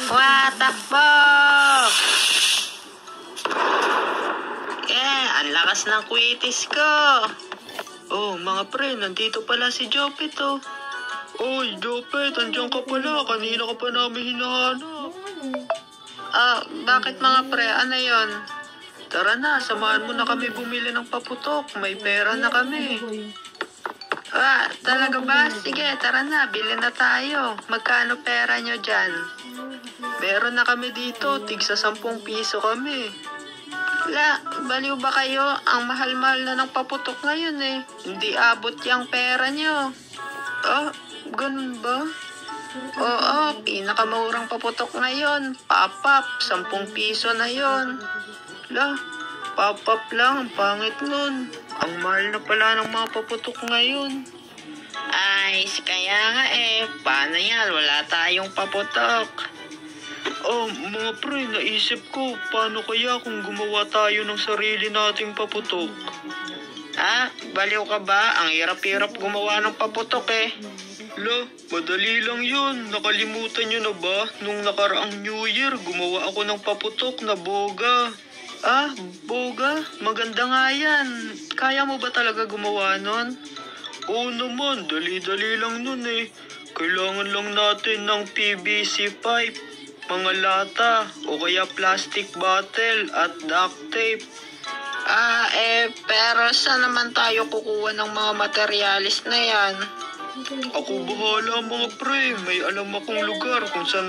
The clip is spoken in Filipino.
Watakbo! Ang lakas ng kwitis ko. Oh, mga pre, nandito pala si Jopet, oh. Oy, Jopet, andiyan ka pala. Kanina ka pa namin hinahanap. Bakit mga pre? Ano yon? Tara na, samahan mo na kami bumili ng paputok. May pera na kami. Talaga ba? Sige, tara na, bili na tayo. Magkano pera nyo dyan? Meron na kami dito, tigsa 10 piso kami. Baliw ba kayo? Ang mahal-mahal na ng paputok ngayon eh. Hindi abot yung pera nyo. Ganun ba? Oo, pinakamurang paputok ngayon. Pop-up, 10 piso na yon. Pop-up lang, ang pangit nun. Ang mahal na pala ng mga paputok ngayon. Kaya nga paano yan? Wala tayong paputok. Mga pre, naisip ko, paano kaya kung gumawa tayo ng sarili nating paputok? Baliw ka ba? Ang hirap-hirap gumawa ng paputok eh. Madali lang yun. Nakalimutan nyo na ba? Nung nakaraang New Year, gumawa ako ng paputok na boga. Boga? Maganda nga yan. Kaya mo ba talaga gumawa nun? Oo naman, dali-dali lang nun eh. Kailangan lang natin ng PVC pipe, mga lata, o kaya plastic bottle at duct tape. Pero saan naman tayo kukuha ng mga materialis na yan? Ako bahala mga pre, may alam akong lugar kung saan